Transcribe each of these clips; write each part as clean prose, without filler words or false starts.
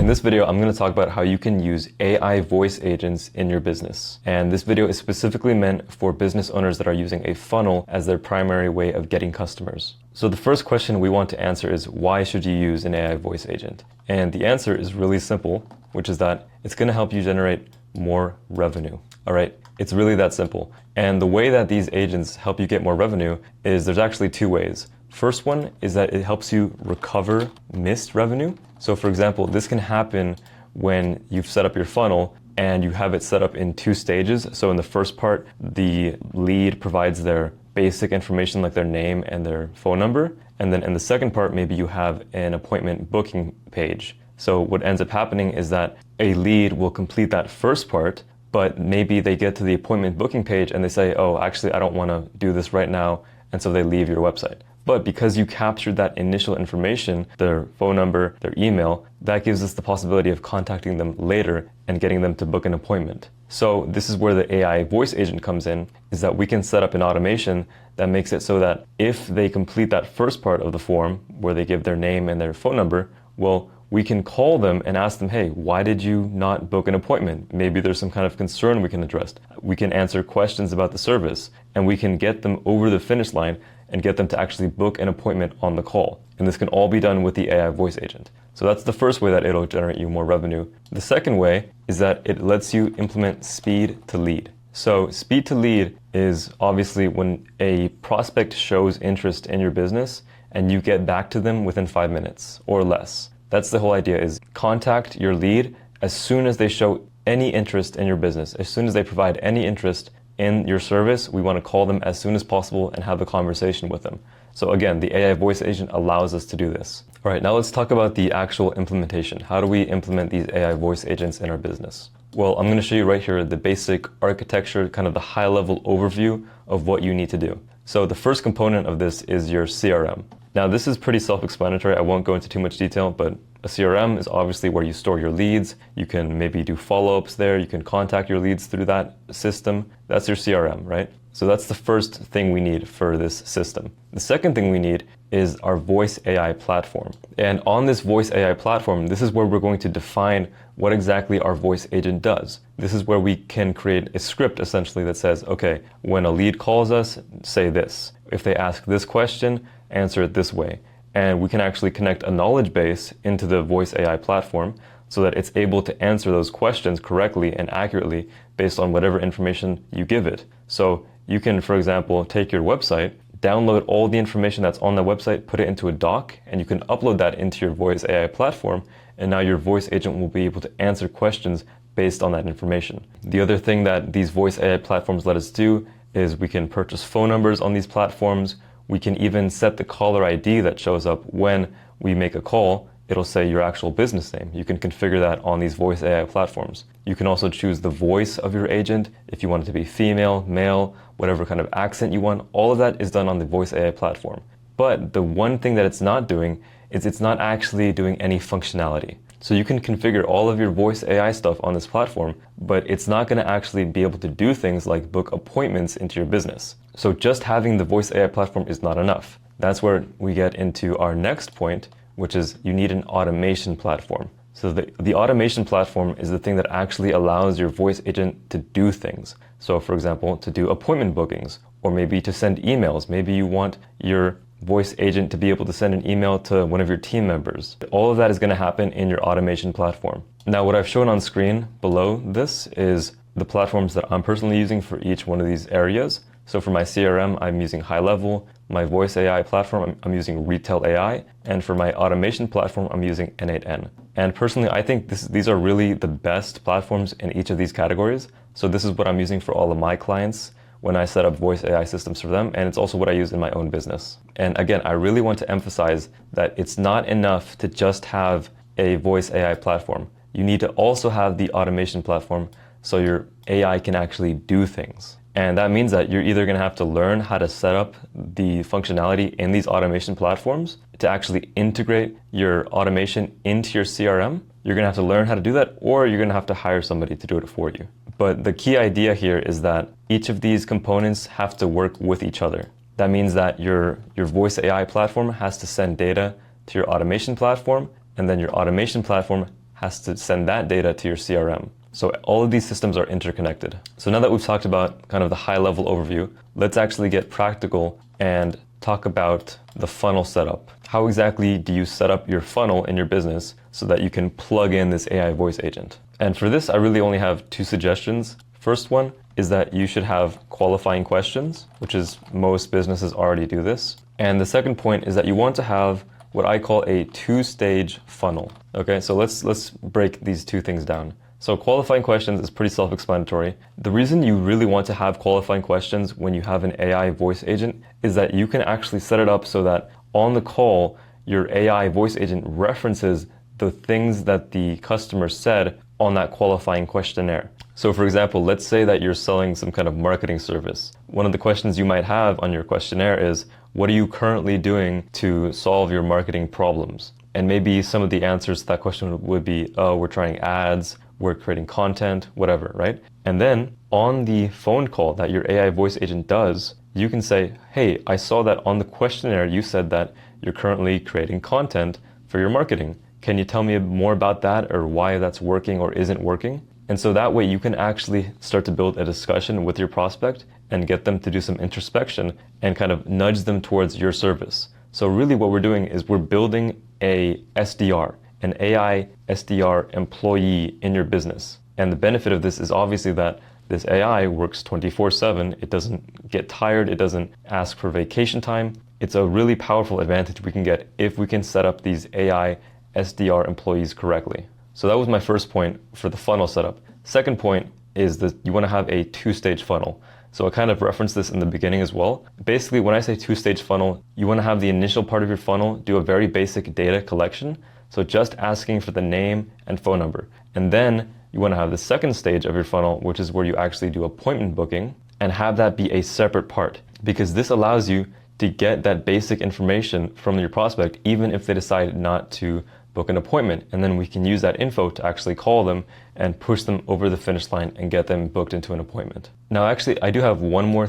In this video, I'm going to talk about how you can use AI voice agents in your business. And this video is specifically meant for business owners that are using a funnel as their primary way of getting customers. So the first question we want to answer is, why should you use an AI voice agent? And the answer is really simple, which is that it's going to help you generate more revenue. All right, it's really that simple. And the way that these agents help you get more revenue is there's actually two ways. First one is that it helps you recover missed revenue. So for example, this can happen when you've set up your funnel and you have it set up in two stages. So in the first part, the lead provides their basic information like their name and their phone number. And then in the second part, maybe you have an appointment booking page. So what ends up happening is that a lead will complete that first part, but maybe they get to the appointment booking page and they say, oh, actually, I don't want to do this right now. And so they leave your website. But because you captured that initial information, their phone number, their email, that gives us the possibility of contacting them later and getting them to book an appointment. So this is where the AI voice agent comes in, is that we can set up an automation that makes it so that if they complete that first part of the form where they give their name and their phone number, well, we can call them and ask them, hey, why did you not book an appointment? Maybe there's some kind of concern we can address. We can answer questions about the service, and we can get them over the finish line and get them to actually book an appointment on the call. And this can all be done with the AI voice agent. So that's the first way that it'll generate you more revenue. The second way is that it lets you implement speed to lead. So speed to lead is obviously when a prospect shows interest in your business and you get back to them within 5 minutes or less. That's the whole idea, is contact your lead as soon as they show any interest in your business. As soon as they provide any interest in your service, we want to call them as soon as possible and have a conversation with them. So again, the AI voice agent allows us to do this. All right, now let's talk about the actual implementation. How do we implement these AI voice agents in our business? Well, I'm going to show you right here the basic architecture, kind of the high-level overview of what you need to do. So the first component of this is your CRM. Now, this is pretty self-explanatory. I won't go into too much detail, but a CRM is obviously where you store your leads. You can maybe do follow-ups there. You can contact your leads through that system. That's your CRM, right? So that's the first thing we need for this system. The second thing we need is our voice AI platform. And on this voice AI platform, this is where we're going to define what exactly our voice agent does. This is where we can create a script essentially that says, okay, when a lead calls us, say this. If they ask this question, answer it this way. And we can actually connect a knowledge base into the voice AI platform so that it's able to answer those questions correctly and accurately based on whatever information you give it. So you can, for example, take your website, download all the information that's on the website, put it into a doc, and you can upload that into your voice AI platform. And now your voice agent will be able to answer questions based on that information. The other thing that these voice AI platforms let us do is we can purchase phone numbers on these platforms. We can even set the caller ID that shows up when we make a call. It'll say your actual business name. You can configure that on these voice AI platforms. You can also choose the voice of your agent if you want it to be female, male, whatever kind of accent you want. All of that is done on the voice AI platform. But the one thing that it's not doing is it's not actually doing any functionality. So you can configure all of your voice AI stuff on this platform, but it's not going to actually be able to do things like book appointments into your business. So just having the voice AI platform is not enough. That's where we get into our next point, which is you need an automation platform. So the automation platform is the thing that actually allows your voice agent to do things. So for example, to do appointment bookings, or maybe to send emails. Maybe you want your voice agent to be able to send an email to one of your team members. All of that is going to happen in your automation platform. Now, what I've shown on screen below this is the platforms that I'm personally using for each one of these areas. So for my CRM, I'm using High Level. My voice AI platform, I'm using Retail AI. And for my automation platform, I'm using N8N. And personally, I think these are really the best platforms in each of these categories. So this is what I'm using for all of my clients when I set up voice AI systems for them, and it's also what I use in my own business. And again, I really want to emphasize that it's not enough to just have a voice AI platform. You need to also have the automation platform so your AI can actually do things. And that means that you're either going to have to learn how to set up the functionality in these automation platforms to actually integrate your automation into your CRM. You're going to have to learn how to do that, or you're going to have to hire somebody to do it for you. But the key idea here is that each of these components have to work with each other. That means that your voice AI platform has to send data to your automation platform, and then your automation platform has to send that data to your CRM. So all of these systems are interconnected. So now that we've talked about kind of the high level overview, let's actually get practical and talk about the funnel setup. How exactly do you set up your funnel in your business so that you can plug in this AI voice agent? And for this, I really only have two suggestions. First one is that you should have qualifying questions, which is most businesses already do this. And the second point is that you want to have what I call a two-stage funnel. Okay, so let's break these two things down. So qualifying questions is pretty self-explanatory. The reason you really want to have qualifying questions when you have an AI voice agent is that you can actually set it up so that on the call, your AI voice agent references the things that the customer said on that qualifying questionnaire. So for example, let's say that you're selling some kind of marketing service. One of the questions you might have on your questionnaire is, what are you currently doing to solve your marketing problems? And maybe some of the answers to that question would be, oh, we're trying ads, we're creating content, whatever, right? And then on the phone call that your AI voice agent does, you can say, hey, I saw that on the questionnaire you said that you're currently creating content for your marketing. Can you tell me more about that, or why that's working or isn't working? And so that way you can actually start to build a discussion with your prospect and get them to do some introspection and kind of nudge them towards your service. So really what we're doing is we're building a SDR, an AI SDR employee in your business. And the benefit of this is obviously that this AI works 24/7. It doesn't get tired. It doesn't ask for vacation time. It's a really powerful advantage we can get if we can set up these AI SDR employees correctly. So that was my first point for the funnel setup. Second point is that you want to have a two-stage funnel. So I kind of referenced this in the beginning as well. Basically, when I say two-stage funnel, you want to have the initial part of your funnel do a very basic data collection. So just asking for the name and phone number. And then you want to have the second stage of your funnel, which is where you actually do appointment booking, and have that be a separate part, because this allows you to get that basic information from your prospect, even if they decide not to book an appointment. And then we can use that info to actually call them and push them over the finish line and get them booked into an appointment. Now, actually, I do have one more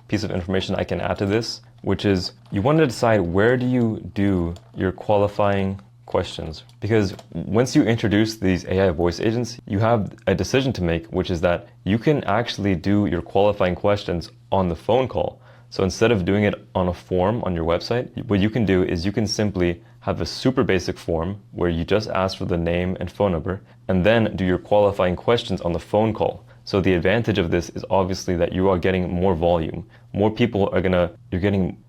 piece of information I can add to this, which is you want to decide where do you do your qualifying questions. Because once you introduce these AI voice agents, you have a decision to make, which is that you can actually do your qualifying questions on the phone call. So instead of doing it on a form on your website, what you can do is you can simply have a super basic form where you just ask for the name and phone number, and then do your qualifying questions on the phone call. So the advantage of this is obviously that you are getting more volume. More people are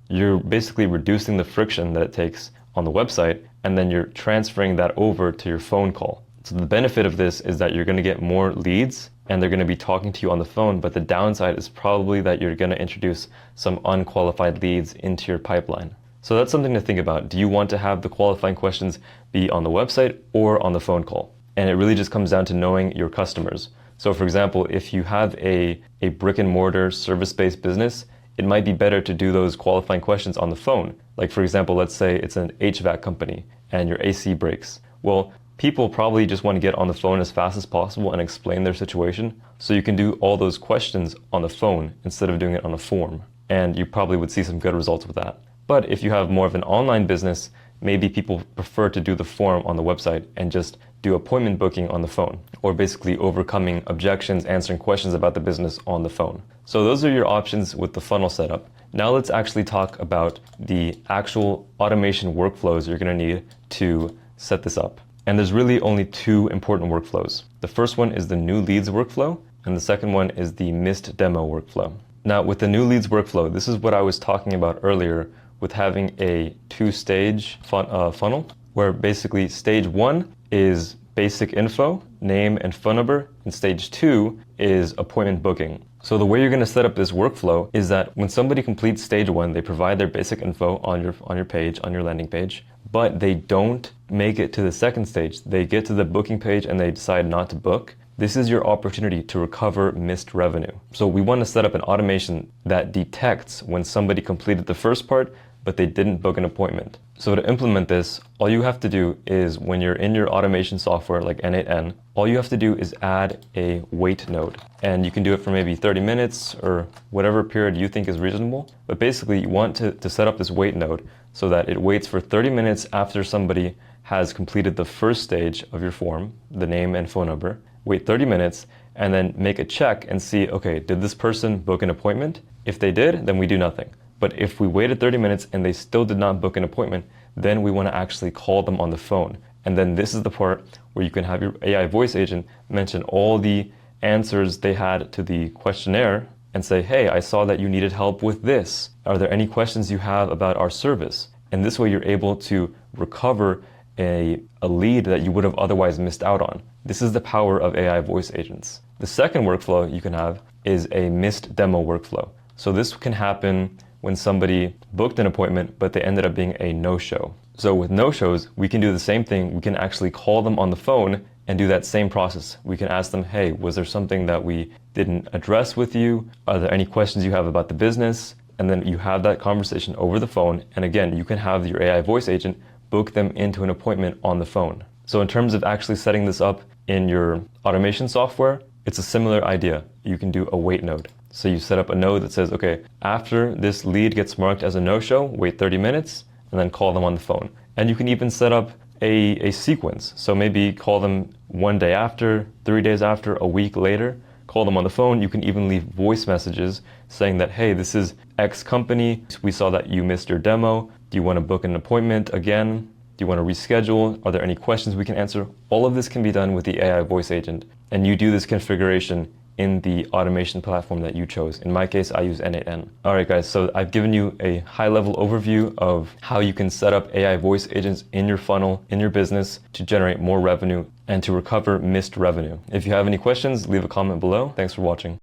you're basically reducing the friction that it takes on the website, and then you're transferring that over to your phone call. So the benefit of this is that you're going to get more leads and they're going to be talking to you on the phone, but the downside is probably that you're going to introduce some unqualified leads into your pipeline. So that's something to think about. Do you want to have the qualifying questions be on the website or on the phone call? And it really just comes down to knowing your customers. So for example, if you have a brick and mortar service-based business, it might be better to do those qualifying questions on the phone. Like for example, let's say it's an HVAC company and your AC breaks. Well, people probably just want to get on the phone as fast as possible and explain their situation. So you can do all those questions on the phone instead of doing it on a form. And you probably would see some good results with that. But if you have more of an online business, maybe people prefer to do the form on the website and just do appointment booking on the phone, or basically overcoming objections, answering questions about the business on the phone. So those are your options with the funnel setup. Now let's actually talk about the actual automation workflows you're going to need to set this up. And there's really only two important workflows. The first one is the new leads workflow, and the second one is the missed demo workflow. Now with the new leads workflow, this is what I was talking about earlier with having a two-stage funnel, where basically stage one is basic info, name and phone number, and stage two is appointment booking. So the way you're going to set up this workflow is that when somebody completes stage one, they provide their basic info on your page, on your landing page, but they don't make it to the second stage. They get to the booking page and they decide not to book. This is your opportunity to recover missed revenue. So we want to set up an automation that detects when somebody completed the first part, but they didn't book an appointment. So to implement this, all you have to do is when you're in your automation software like N8N, all you have to do is add a wait node. And you can do it for maybe 30 minutes or whatever period you think is reasonable. But basically you want to set up this wait node so that it waits for 30 minutes after somebody has completed the first stage of your form, the name and phone number, wait 30 minutes, and then make a check and see, okay, did this person book an appointment? If they did, then we do nothing. But if we waited 30 minutes and they still did not book an appointment, then we want to actually call them on the phone. And then this is the part where you can have your AI voice agent mention all the answers they had to the questionnaire and say, hey, I saw that you needed help with this. Are there any questions you have about our service? And this way you're able to recover a lead that you would have otherwise missed out on. This is the power of AI voice agents. The second workflow you can have is a missed demo workflow. So this can happen when somebody booked an appointment, but they ended up being a no-show. So with no-shows, we can do the same thing. We can actually call them on the phone and do that same process. We can ask them, hey, was there something that we didn't address with you? Are there any questions you have about the business? And then you have that conversation over the phone. And again, you can have your AI voice agent book them into an appointment on the phone. So in terms of actually setting this up in your automation software, it's a similar idea. You can do a wait node. So you set up a node that says, okay, after this lead gets marked as a no-show, wait 30 minutes, and then call them on the phone. And you can even set up a sequence. So maybe call them 1 day after, 3 days after, a week later, call them on the phone. You can even leave voice messages saying that, hey, this is X company. We saw that you missed your demo. Do you want to book an appointment again? Do you want to reschedule? Are there any questions we can answer? All of this can be done with the AI voice agent. And you do this configuration in the automation platform that you chose. In my case, I use N8N. All right, guys, so I've given you a high-level overview of how you can set up AI voice agents in your funnel, in your business, to generate more revenue and to recover missed revenue. If you have any questions, leave a comment below. Thanks for watching.